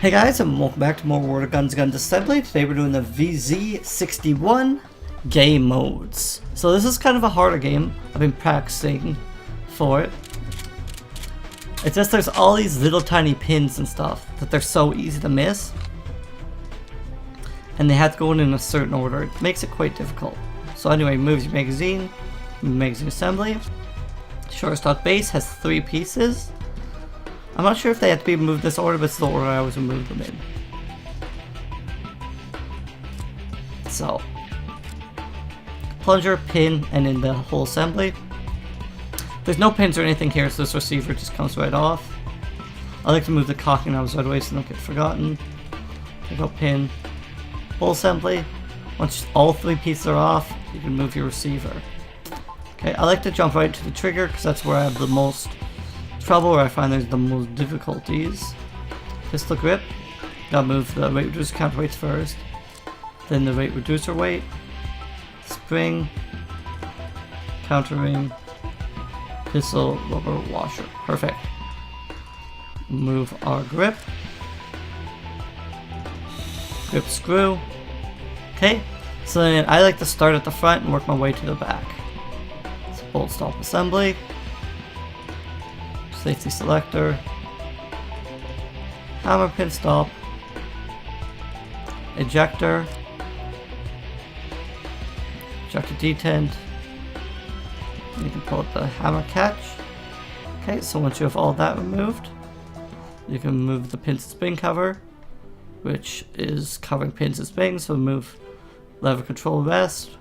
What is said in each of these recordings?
Hey guys, and welcome back to more War of Guns Gun Disassembly. Today we're doing the VZ61 game modes. So this is kind of a harder game. I've been practicing for it. It's just there's all these little tiny pins and stuff that they're so easy to miss. And they have to go in a certain order. It makes it quite difficult. So anyway, moves your magazine assembly. Short stock base has 3 pieces. I'm not sure if they have to be moved this order, but it's the order I always move them in. So, plunger, pin, and in the whole assembly. There's no pins or anything here, so this receiver just comes right off. I like to move the cocking knobs right away so they don't get forgotten. Take out pin, whole assembly. Once all 3 pieces are off, you can move your receiver. Okay, I like to jump right to the trigger because that's where I have the most trouble, where I find there's the most difficulties. Pistol grip, gotta move the weight reducer counterweights first, then the weight reducer weight, spring, countering, pistol rubber washer. Perfect. Move our grip screw. Okay, so then I like to start at the front and work my way to the back. So bolt stop assembly. Safety selector, hammer pin stop, ejector detent. You can pull up the hammer catch. Okay, so once you have all that removed, you can move the pins and spring cover, which is covering pins and springs. So move lever control rest,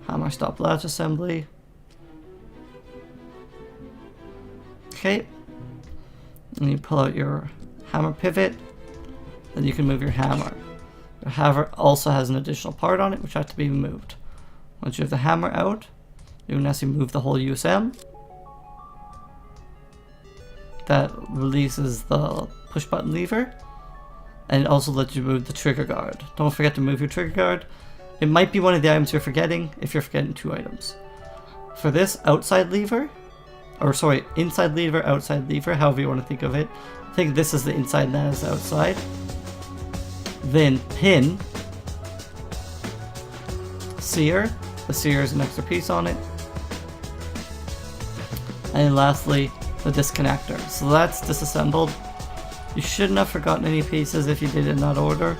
hammer stop latch assembly. Okay, and you pull out your hammer pivot, then you can move your hammer. Your hammer also has an additional part on it which has to be moved. Once you have the hammer out, you can actually move the whole USM. That releases the push button lever, and it also lets you move the trigger guard. Don't forget to move your trigger guard. It might be one of the items you're forgetting if you're forgetting 2 items. For this outside lever, or sorry, inside lever, outside lever, however you want to think of it. I think this is the inside and that is the outside. Then pin, sear, the sear is an extra piece on it. And lastly, the disconnector. So that's disassembled. You shouldn't have forgotten any pieces if you did it in that order.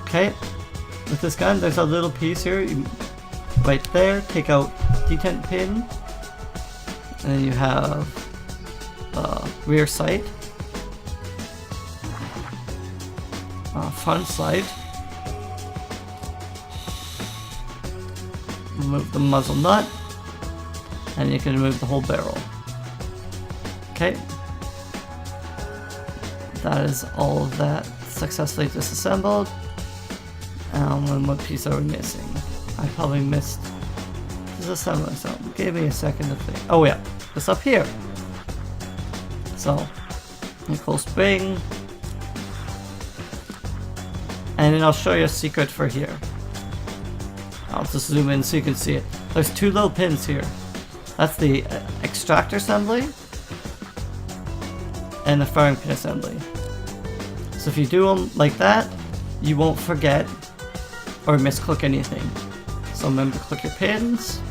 Okay, with this gun there's a little piece here, right there, take out detent pin. And then you have rear sight, front sight, remove the muzzle nut, and you can remove the whole barrel. Okay, that is all of that successfully disassembled. And what piece are we missing? I probably missed disassembly, so give me a second to think. Oh yeah, it's up here. So, nickel spring. And then I'll show you a secret for here. I'll just zoom in so you can see it. There's 2 little pins here. That's the extractor assembly and the firing pin assembly. So if you do them like that, you won't forget or misclick anything. So remember to click your pins,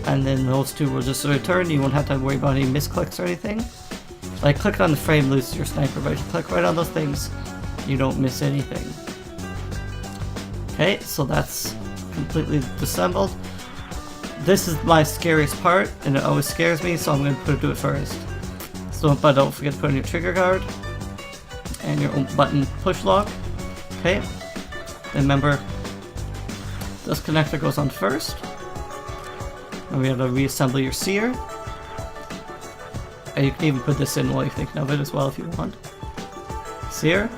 and then those 2 will just return. You won't have to worry about any misclicks or anything. Like click on the frame loses your sniper, but if you click right on those things, you don't miss anything. Okay, so that's completely disassembled. This is my scariest part, and it always scares me, so I'm going to do it first. So but don't forget to put in your trigger guard and your button push lock. Okay, remember this connector goes on first. And we have to reassemble your sear. And you can even put this in while you're thinking of it as well if you want. Sear.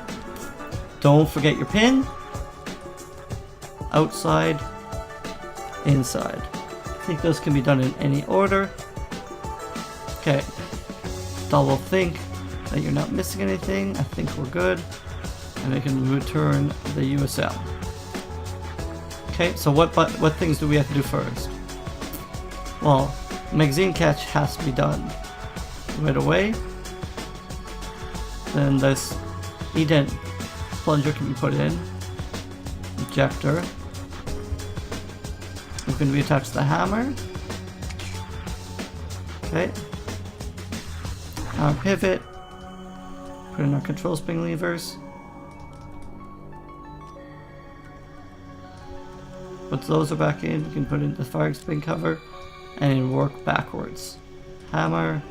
Don't forget your pin. Outside. Inside. I think those can be done in any order. Okay. Double think that you're not missing anything. I think we're good. And we can return the USM. Okay, so what things do we have to do first? Well, magazine catch has to be done right away. Then this E-dent plunger can be put in. Ejector. It's going to be attached to the hammer. Okay. Our pivot. Put in our control spring levers. Once those are back in, you can put in the firing spring cover and it'll work backwards. Hammer,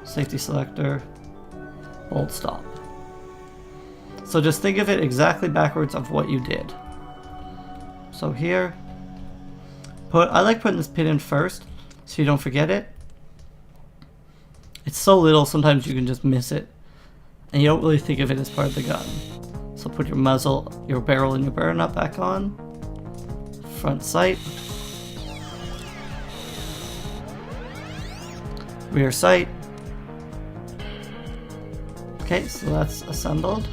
safety selector, bolt stop. So just think of it exactly backwards of what you did. So here, I like putting this pin in first so you don't forget it. It's so little, sometimes you can just miss it. And you don't really think of it as part of the gun. So put your muzzle, your barrel and your burn nut back on. Front sight. Rear sight. Okay, so that's assembled.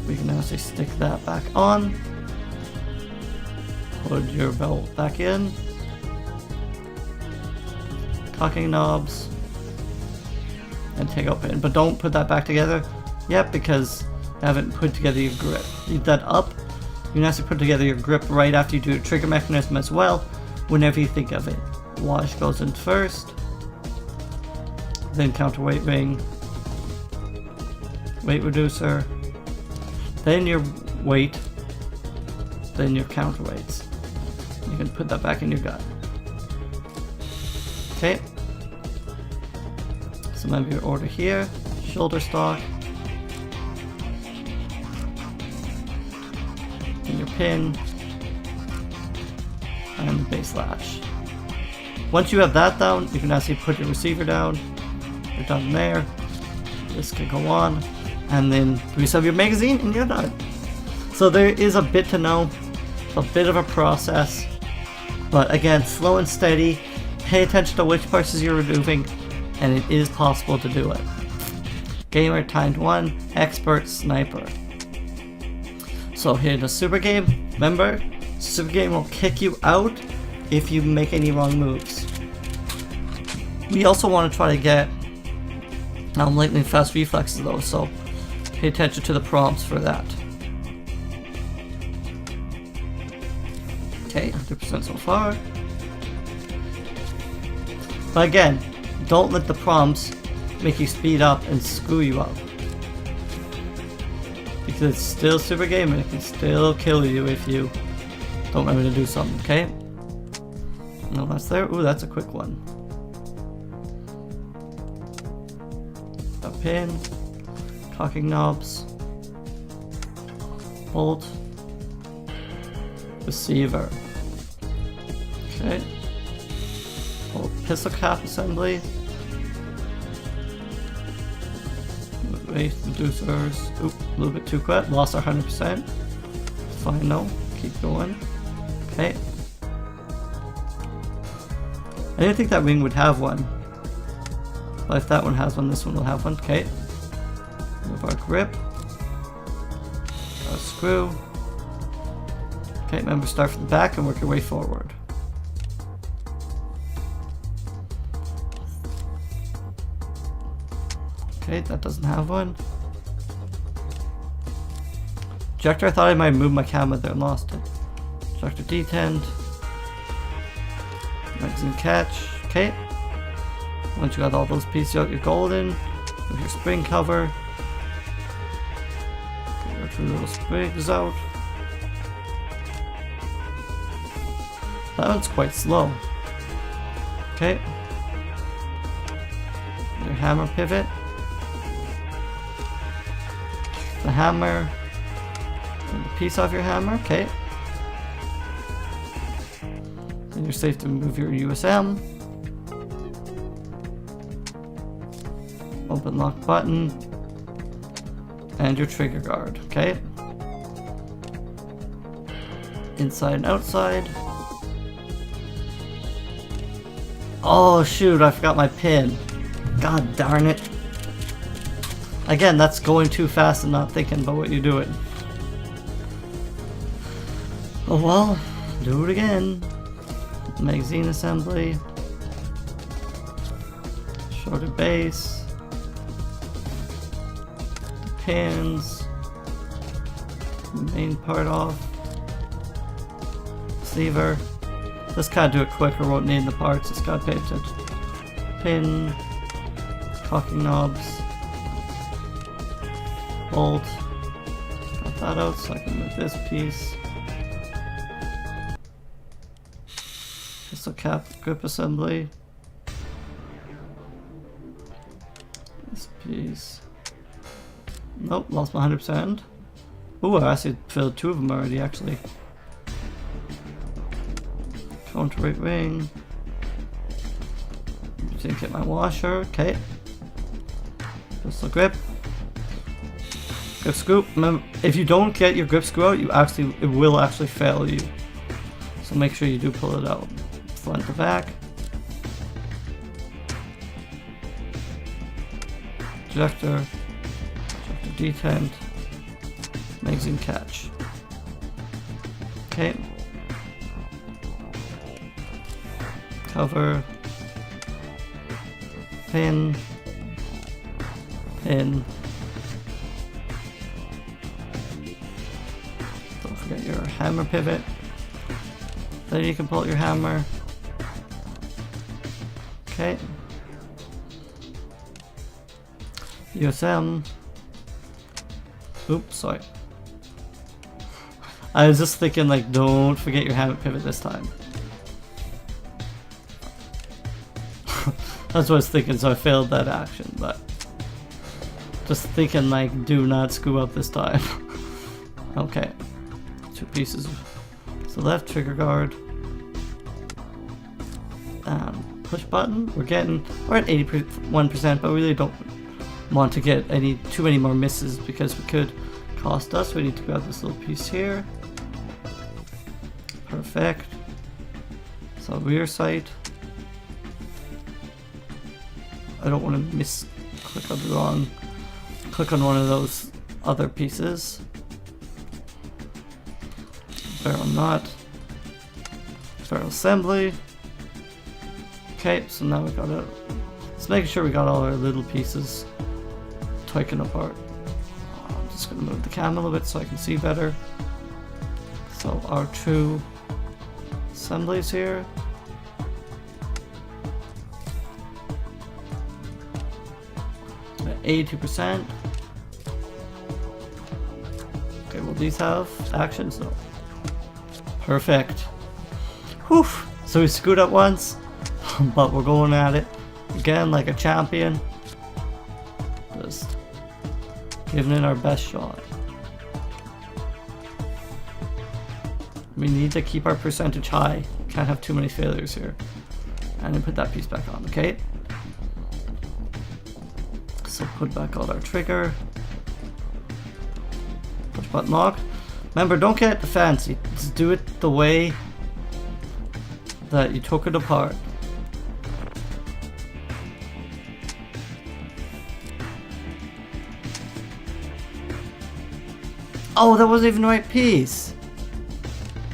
We can actually stick that back on. Put your belt back in. Cocking knobs. And take out pin. But don't put that back together yet because you haven't put together your grip. Leave that up. You can actually put together your grip right after you do the trigger mechanism as well, whenever you think of it. Wash goes in first. Then counterweight ring. Weight reducer. Then your weight. Then your counterweights. You can put that back in your gun. Okay. Some of your order here. Shoulder stock. And your pin. And the base latch. Once you have that down, you can actually put your receiver down. You're done there. This can go on. And then grease up your magazine and you're done. So there is a bit to know. It's a bit of a process. But again, slow and steady. Pay attention to which parts you're removing. And it is possible to do it. Gamer timed 1, expert sniper. So here in the super game, remember, super game will kick you out if you make any wrong moves. We also want to try to get lightning fast reflexes though, so pay attention to the prompts for that. Okay, 100% so far. But again, don't let the prompts make you speed up and screw you up. Because it's still super game and it can still kill you if you don't remember to do something, okay? No, that's there. Ooh, that's a quick one. A pin, cocking knobs, bolt, receiver. Okay. Oh, pistol cap assembly. Weight reducers. Oop, a little bit too quick. Lost our 100%. Fine, no. Keep going. Okay. I didn't think that ring would have one. But if that one has one, this one will have one. Okay. Move our grip. Our screw. Okay, remember start from the back and work your way forward. Okay, that doesn't have one. Ejector, I thought I might move my camera there and lost it. Ejector detent. Magazine catch. Okay. Once you got all those pieces out, you're golden. With your spring cover. Get your two little sprigs out. That one's quite slow. Okay. Your hammer pivot. The hammer, and the piece off your hammer, okay. Then you're safe to remove your USM. Open lock button. And your trigger guard, okay. Inside and outside. Oh shoot, I forgot my pin. God darn it. Again, that's going too fast and not thinking about what you're doing. Oh well, do it again. Magazine assembly. Shoulder base. pins. Main part off. Receiver. Just gotta do it quicker, won't need the parts, just gotta pay attention. Pin. Cocking knobs. Bolt. Got that out so I can move this piece. Pistol cap, grip assembly. This piece. Nope, lost my 100%. Ooh, I actually filled 2 of them already, actually. Counterpart ring. Didn't get my washer, okay. Pistol grip. Grip screw. Remember, if you don't get your grip screw out, it will actually fail you. So make sure you do pull it out. Front to back. Ejector. Detent. Magazine catch. Okay. Cover. Pin. Pin. Don't forget your hammer pivot. Then you can pull out your hammer. Okay. USM. Oops, sorry. I was just thinking, like, don't forget your hammer pivot this time. That's what I was thinking, so I failed that action, but just thinking, like, do not screw up this time. Okay. 2 pieces. So left trigger guard. Push button. We're at 81%, but we really don't want to get too many more misses because it could cost us. We need to grab this little piece here. Perfect. So rear sight. I don't want to click on the wrong. Click on one of those other pieces. Barrel nut. Barrel assembly. Okay, so now we gotta. Let's make sure we got all our little pieces taken apart. I'm just gonna move the camera a little bit so I can see better. So our 2 assemblies here. At 82%. Okay, will these have actions? No. Perfect. Whew! So we screwed up once, but we're going at it again like a champion. Just giving it our best shot. We need to keep our percentage high. Can't have too many failures here. And then put that piece back on, okay? So put back on our trigger. Push button lock. Remember, don't get fancy. Just do it the way that you took it apart. Oh, that wasn't even the right piece.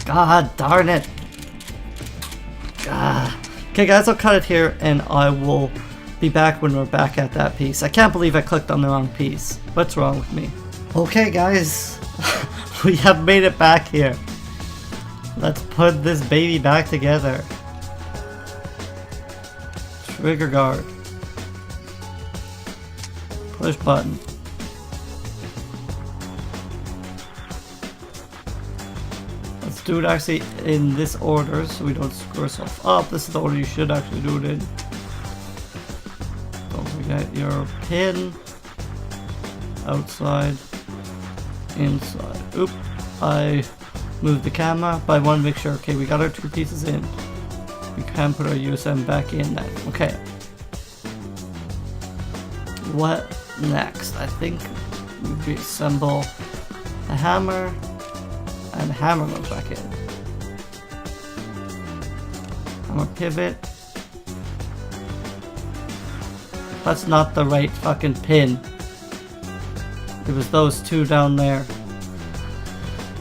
God darn it. Okay guys, I'll cut it here and I will be back when we're back at that piece. I can't believe I clicked on the wrong piece. What's wrong with me? Okay guys, we have made it back here. Let's put this baby back together. Trigger guard. Push button. Let's do it actually in this order so we don't screw ourselves up. This is the order you should actually do it in. Don't forget your pin. Outside. Inside. Oop. I moved the camera, but I want to make sure. Okay, we got our 2 pieces in. We can put our USM back in then. Okay. What next? I think we reassemble the hammer, and the hammer goes back in. Hammer pivot. That's not the right fucking pin. It was those 2 down there.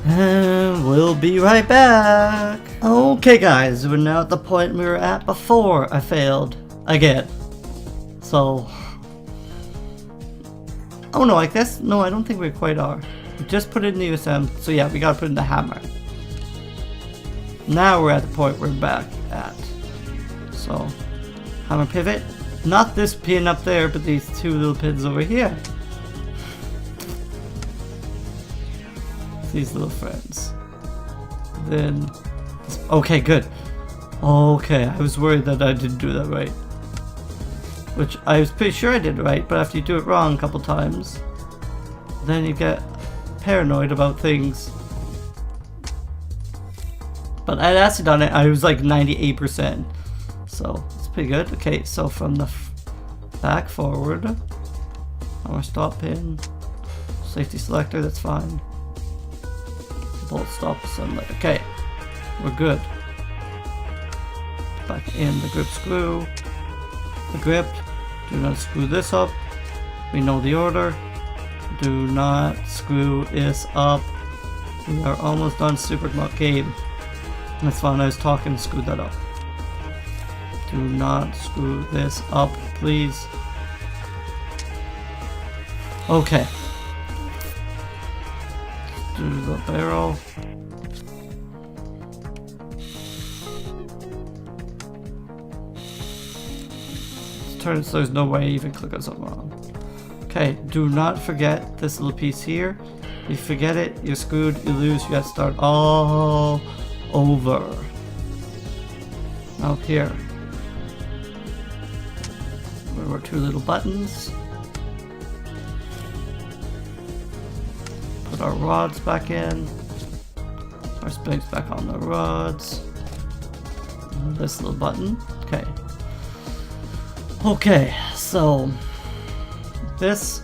And we'll be right back. Okay guys, we're now at the point we were at before I failed again. So, Oh no, I guess, no, I don't think we quite are. We just put it in the assembly, so yeah, we gotta put in the hammer. Now we're at the point we're back at. So, hammer pivot. Not this pin up there, but these two little pins over here. These little friends. Then, okay, good. Okay, I was worried that I didn't do that right. Which I was pretty sure I did right, but after you do it wrong a couple times, then you get paranoid about things. But I'd actually done it, I was like 98%. So, it's pretty good. Okay, so from the back forward, our stop pin, safety selector, that's fine. Bolt stop assembly. Okay, we're good. Back in the grip screw. The grip. Do not screw this up. We know the order. Do not screw this up. We are almost done super game. That's fine, I was talking and screwed that up. Do not screw this up, please. Okay. Do the barrel. Let's turn it so there's no way you even click on something wrong. Okay, do not forget this little piece here. If you forget it, you're screwed, you lose, you gotta start all over. Now here. There were two little buttons. Put our rods back in. Our springs back on the rods. And this little button. Okay. Okay, so this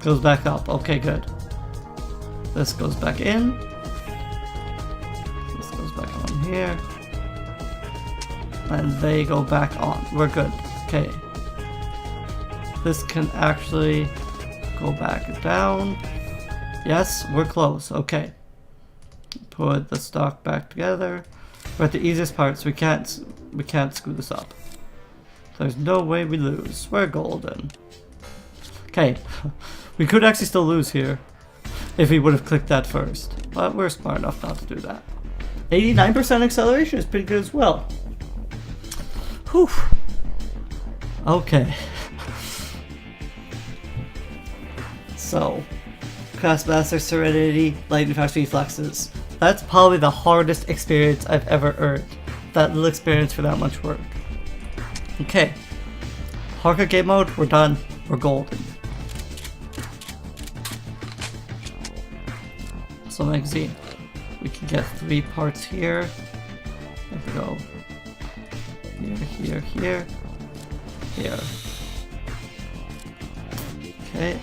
goes back up. Okay, good. This goes back in. This goes back on here. And they go back on. We're good. Okay. This can actually go back down. Yes, we're close. Okay. Put the stock back together. We're at the easiest part, so we can't screw this up. There's no way we lose. We're golden. Okay. We could actually still lose here if we would have clicked that first. But we're smart enough not to do that. 89% acceleration is pretty good as well. Whew. Okay. So, Craftmaster Serenity, Lightning Fast Reflexes. That's probably the hardest experience I've ever earned. That little experience for that much work. Okay. Hardcore game mode, we're done. We're golden. So magazine. We can get 3 parts here. There we go. Here, here, here. Here. Okay.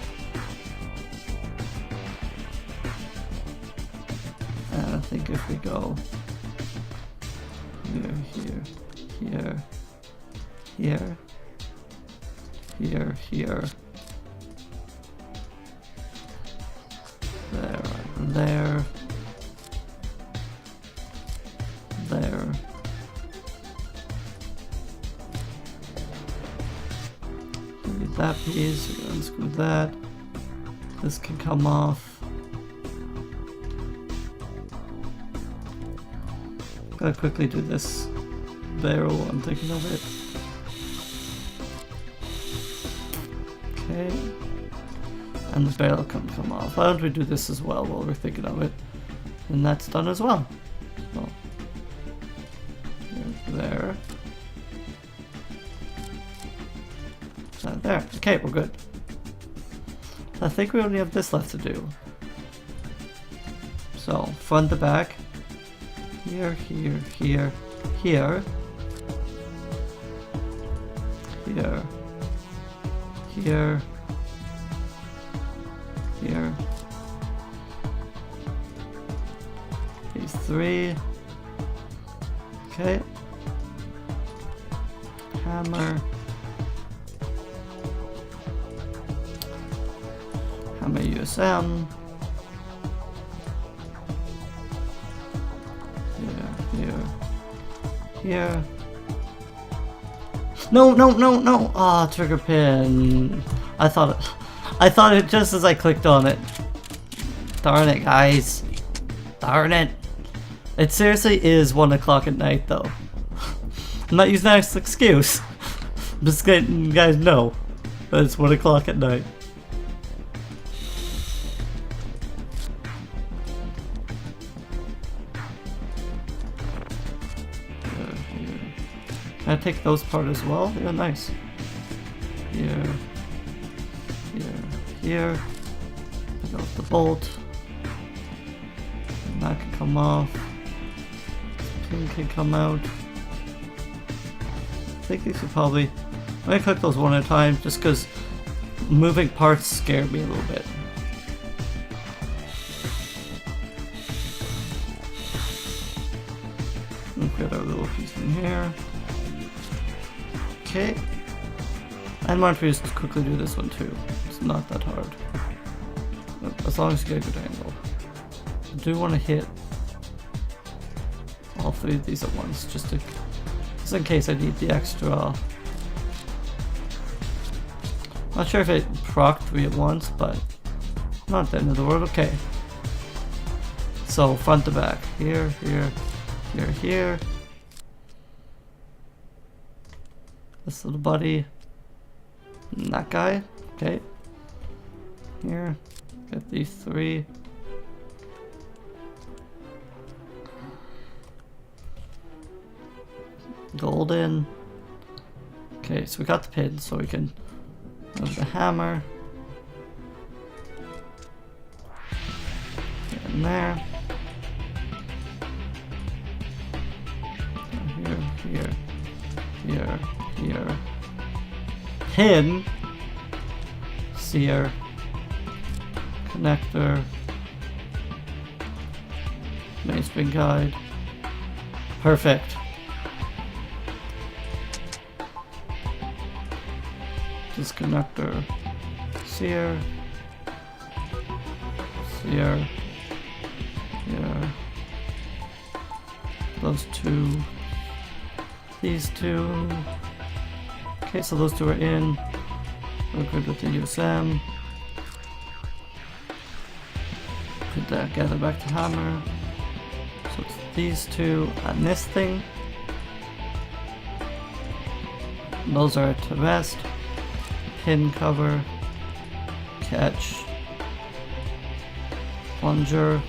And I think if we go here, here, here, here, here, here, there, there, there. Delete that piece, unscrew that. This can come off. Gotta quickly do this barrel, I'm thinking of it. Okay. And the barrel can come off. Why don't we do this as well while we're thinking of it? And that's done as well. So, there. And there. Okay, we're good. I think we only have this left to do. So, front to back. Here, here, here, here. Here. Here. Here. These 3. Okay. Hammer. Hammer USM. Here. No, no, no, no! Ah, trigger pin. I thought I thought it just as I clicked on it. Darn it, guys. Darn it. It seriously is 1 o'clock at night, though. I'm not using that as an excuse. I'm just letting you guys know that it's 1 o'clock at night. Can I take those part as well? Yeah, nice. Here. Here. Here. Pick out the bolt. And that can come off. This pin can come out. I think these should probably... I'm gonna click those one at a time just because moving parts scared me a little bit. We'll get our little piece in here. Okay. And why don't we just quickly do this one too? It's not that hard. As long as you get a good angle. I do want to hit all 3 of these at once, just in case I need the extra. Not sure if it proc 3 at once, but not the end of the world. Okay. So front to back. Here, here, here, here. This little buddy. And that guy. Okay. Here. Get these 3. Golden. Okay, so we got the pin, so we can move the hammer. Get in there. Here, here, here, here. Pin. Sear. Connector. Mainspring guide. Perfect. Disconnector. Sear. Sear. Here. Those 2. These 2. Okay, so those 2 are in. We're good with the USM. Put that gather back to hammer. So it's these 2 and this thing. Those are to rest. Pin cover. Catch. Plunger.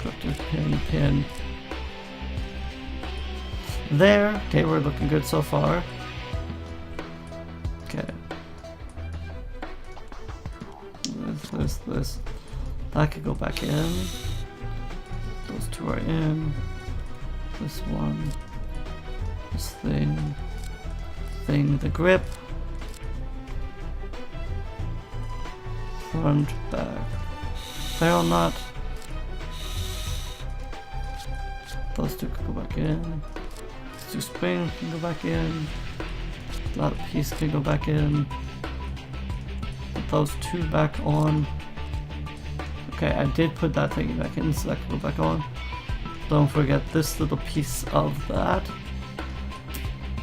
Collector pin, pin. There. Okay, we're looking good so far. Okay. This. That could go back in. Those 2 are in. This one. This thing. The grip. Front, back. Barrel nut. Those 2 can go back in. These 2 springs can go back in. That piece can go back in. Put those 2 back on. Okay, I did put that thing back in, so that can go back on. Don't forget this little piece of that.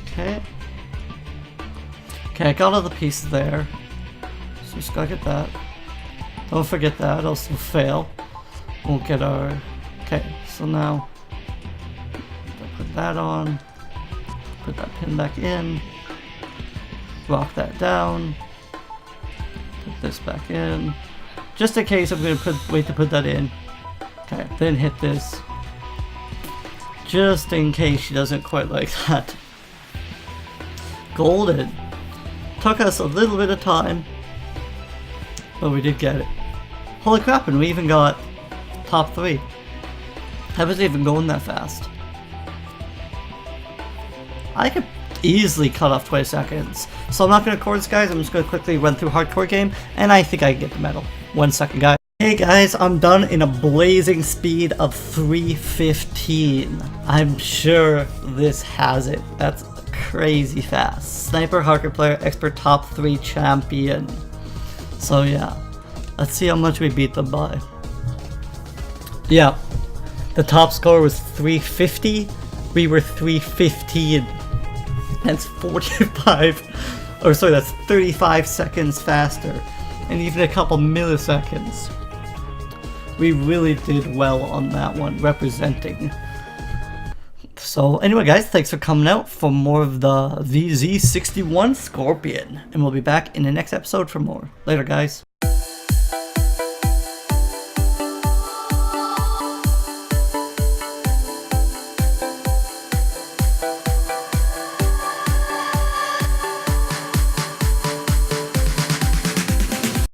Okay. Okay, I got all the pieces there. So just gotta get that. Don't forget that, else we'll fail. Won't get our... Okay, so now... Put that on. Put that pin back in. Lock that down. Put this back in. Just in case I'm gonna wait to put that in. Okay, then hit this. Just in case she doesn't quite like that. Golden. Took us a little bit of time, but we did get it. Holy crap, and we even got top 3. I wasn't even going that fast. I could easily cut off 20 seconds. So I'm not going to record this, guys. I'm just going to quickly run through hardcore game, and I think I can get the medal. 1 second, guys. Hey guys, I'm done in a blazing speed of 3:15. I'm sure this has it. That's crazy fast. Sniper, hardcore player, expert, top 3 champion. So yeah, let's see how much we beat them by. Yeah, the top score was 350. We were 315. That's 45 Or sorry, that's 35 seconds faster. And even a couple milliseconds. We really did well on that one, representing. So anyway guys, thanks for coming out for more of the VZ61 Skorpion. And we'll be back in the next episode for more. Later guys.